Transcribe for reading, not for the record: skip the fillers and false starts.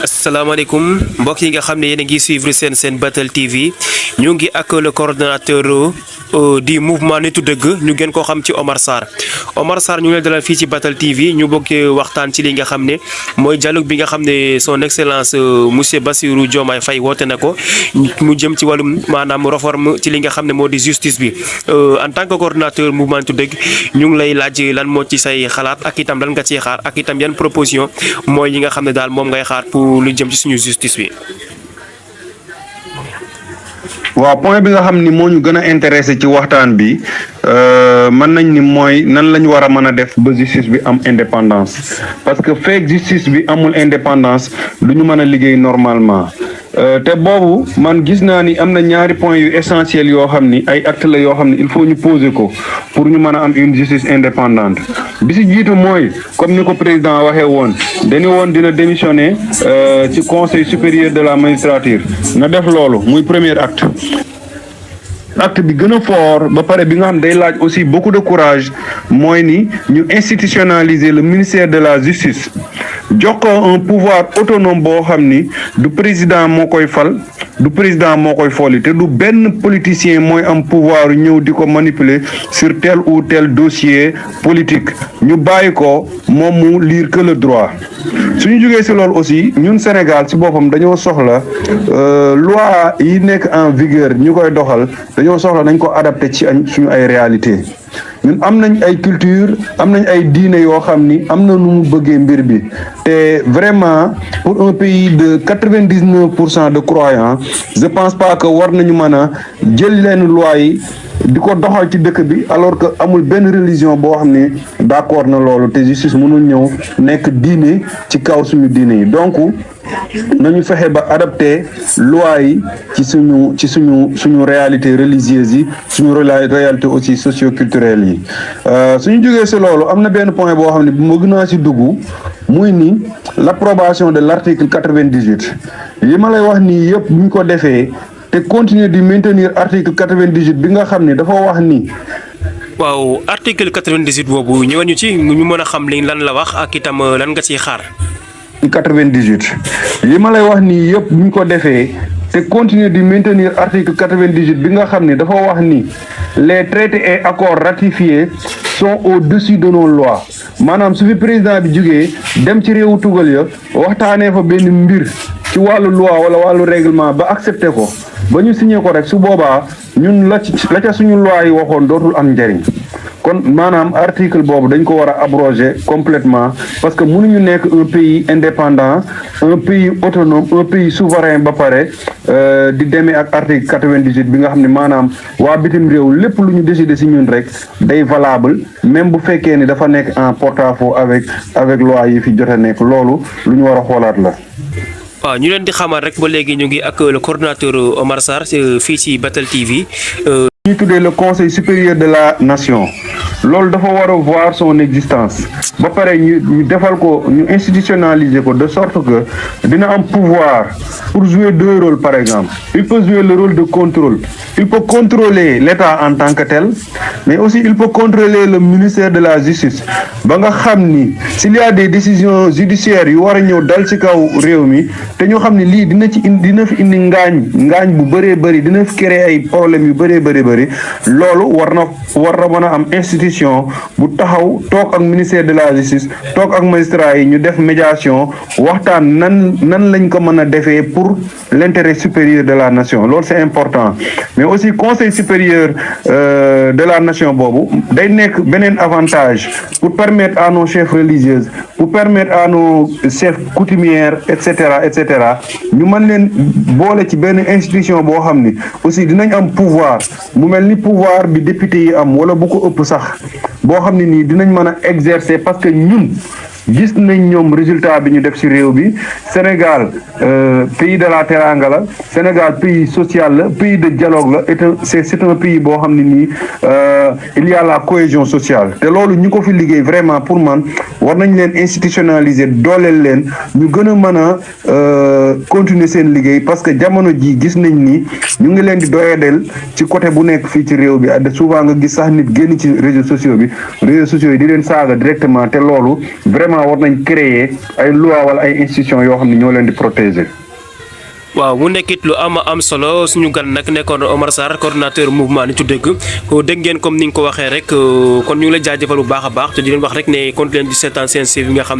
asalaamaaleykum mbokk yi nga xam ne yéen a ngi suivre seen Batel TV ñu ngi ak le coordonnateur du mouvement Nitu Dëgg ñu gën koo xam ci Omar Sarr ñu ngi leen dalal fii ci Batel TV ñu bokk waxtaan ci li nga xam ne mooy dialogue bi nga xam ne son excellence monsieur Bassirou Diomaye Faye woote na ko mu jëm ci wàllum maanaam réforme ci li nga xam ne moo di justice bi en tant que coordonnateur mouvement Nitu Dëgg ñu ngi lay laaj lan moo ci say xalaat ak itam lan nga ciy xaar ak itam yan proposition mooy yi nga xam ne daal moom ngay xaar pour lu jëm ci suñu justice bi. waaw point bi nga xam ni moo ñu gën a intéressé ci waxtaan bi mën nañ ni mooy nan lañ war a mën a def ba justice bi am indépendance parce que fekk justice bi amul indépendance du ñu mën a liggéey normalement te boobu man gis naa ni am na ñaari point yu essentiel yoo xam ni ay actes la yoo xam ni il faut ñu poser ko pour ñu mën a am une justice indépendante bi si jiitu mooy comme ni ko président waxee woon dañu woon dina démissionner ci conseil supérieur de la magistrature na def loolu muy premier acte bi gën a fort ba pare bi nga xam day laaj aussi beaucoup de courage mooy ni ñu institutionnaliser le ministère de la justice jox ko un pouvoir autonome boo xam ni du président moo koy fal du président moo koy folli te du benn politicien mooy am pouvoir ñëw di ko manipuler sur tel ou tel dossier politique ñu bàyyi ko moom mu lire que le droit suñu jógee ci loolu aussi ñun Sénégal ci boppam dañoo soxla loi yi nekk en vigueur ñu koy doxal dañoo soxla nañ ko adapté ci suñu ay réalité ñun am nañ ay culture am nañ ay diine yoo xam ni am na nu mu bëggee mbir bi te vraiment pour un pays de 99% de croyants je pense pas que war nañu mën a jël leen loi yi di ko doxal ci dëkk bi alors que amul benn religion boo xam ne d'accord na loolu te justice mënul ñëw nekk diine ci kaw suñu diine yi donc nañu fexe ba adapté loi yi ci suñu réalité religieuse yi suñu réalité aussi socio-culturelle yi suñu jógee si loolu am na benn point boo xam ne bu ma gën a si dugg muy ni l'approbation de l'article 98 yi ma lay wax nii yëpp bu ñu ko defee te continuer di maintenir article 98 bi nga xam ne dafa wax ni. waaw article 98 boobu ñëwoon ñu ci ñu mën a xam li lan la wax ak itam lan nga ciy xaar. 98 li ma lay wax nii yëpp bu ñu ko defee te continuer di maintenir article 98 bi nga xam ne dafa wax ni les traités et accords ratifiés sont au-dessus de nos lois maanaam su fi président bi jógee dem ci réewu tugal ya waxtaanee fa benn mbir ci wàllu loi wala wàllu règlement ba accepté ko ba ñu signé ko rek su boobaa ñun la ca suñu loi yi waxoon dootul am njëriñ kon maanaam article boobu dañ ko war a abroger complètement parce que mënuñu nekk un pays indépendant un pays autonome un pays souverain ba pare di demee ak article 98 bi nga xam ne maanaam waa bitim réew lépp lu ñu décider ci ñun rek day valable même bu fekkee ni dafa nekk en porte-à-faux avec loi yi fi jot a nekk loolu lu ñu war a xoolaat la. waaw ñu leen di xamal rek ba léegi ñu ngi ak le coordonnateur Omar Sarr fii ci Batel TV. ñu tuddee le conseil supérieur de la nation loolu dafa war a voir son existence ba pare ñu defal ko ñu institutionnaliser ko de sorte que dina am pouvoir pour jouer deux rôles par exemple il peut jouer le rôle de contrôle il peut contrôler l'État en tant que tel mais aussi il peut contrôler le ministère de la justice ba nga xam ni s'il y a des décisions judiciaires yu war a ñëw dal ci kaw réew mi te ñu xam ni lii dina fi indi ngaañ bu bëree bëri dina fi créer ay problèmes yu bëree bëri loolu war na mën a am institution bu taxaw toog ak ministère de la justice toog ak magistrat yi ñu def médiation waxtaan nan lañ ko mën a defee pour l'intérêt supérieur de la nation loolu c'est important mais aussi conseil supérieur de la nation boobu day nekk beneen avantage pour permettre à nos chefs religieux pour permettre à nos chefs coutumières et cetera ñu mën leen boole ci benn institution boo xam ni aussi dinañ am pouvoir mu mel ni pouvoir bi député yi am wala bu ko ëpp sax boo xam ne nii dinañ mën a exercer parce que ñun gis nañ ñoom résultat bi ñu def ci réew bi Sénégal pays de la teranga la Sénégal pays social la pays de dialogue la et c'est un pays boo xam ne nii il y a la cohésion sociale te loolu ñu ko fi liggéey vraiment pour man war nañ leen institutionnaliser dooleel leen ñu gën a mën a continuer seen liggéey parce que jamono ji gis nañ ni ñu ngi leen di doyadel ci côté bu nekk fii ci réew bi souvent nga gis sax nit génn ci réseaux sociaux yi di leen saaga directement te loolu vraiment war nañ créer ay loi wala ay institutions yoo xam ne ñoo leen di protéger. waaw mu nekkit lu am solo suñu gan nag nekkoon Omar Sarr coordonnateur mouvement Nittu Dëgg dégg ngeen comme ni nga ko waxee rek kon ñu ngi la jaajëfal bu baax a baax te di leen wax rek ne continuer leen di seetaan seen série bi nga xam